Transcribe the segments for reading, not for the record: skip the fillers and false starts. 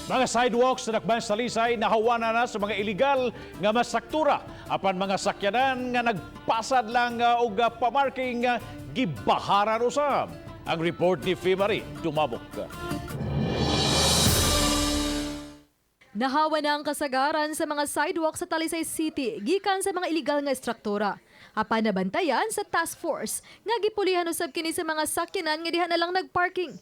Mga sidewalks na nakban sa Talisay nahawana na sa mga iligal nga masaktura apan mga sakyanan nga nagpasad lang og pamarking gibaharan usab. Ang report ni Fimari Dumabok. Nahawa na ang kasagaran sa mga sidewalk sa Talisay City gikan sa mga iligal nga struktura. Apan nabantayan sa task force nga gipulihan usab kini sa mga sakyanan nga diha na lang nagparking.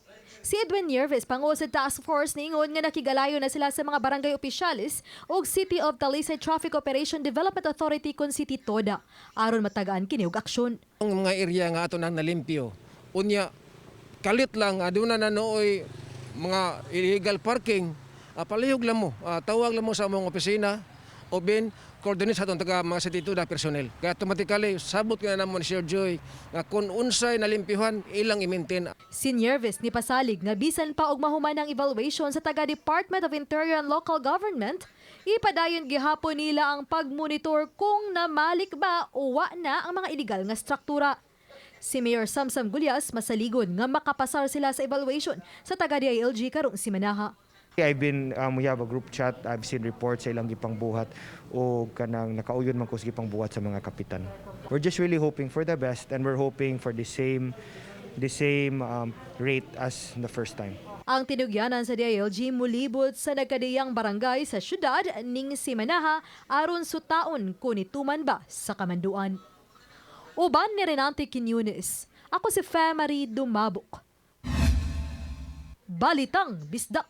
Si Edwin Yerves, panguo sa task force, niingon nga nakigalayo na sila sa mga barangay opisyalis o City of Talisay Traffic Operation Development Authority kon City Toda aron matagaan kini og aksyon. Ang mga area nga ato nang nalimpyo, unya kalit lang aduna na nooy mga illegal parking, palihog lang mo, tawag lang mo sa among opisina o bin coordinate sa atong taga mga City Toda personnel. Kaya automatically sabot nga namon Sir Joy nga kun unsay nalimpyuhan ilang i-maintain. Si Yerves ni pasalig nga bisan pa og mahuman ang evaluation sa taga Department of Interior and Local Government, ipadayon gihapon nila ang pagmonitor kung namalik ba o wa na ang mga illegal nga struktura. Si Mayor Samsam Gulyas masaligon nga makapasar sila sa evaluation sa taga DILG karong simanaha. We have a group chat. I've seen reports sa ilang gipang buhat o kanang nakauyon man ko sa gipang buhat sa mga kapitan. We're just really hoping for the best and we're hoping for the same rate as the first time. Ang tinugyanan sa DILG mulibot sa nagkadiyang barangay sa syudad ning Simanaha aron sutaon kung ituman ba sa kamanduan. Uban ni Renante Quiñones. Ako si Fimari Dumabok. Balitang Bisdak.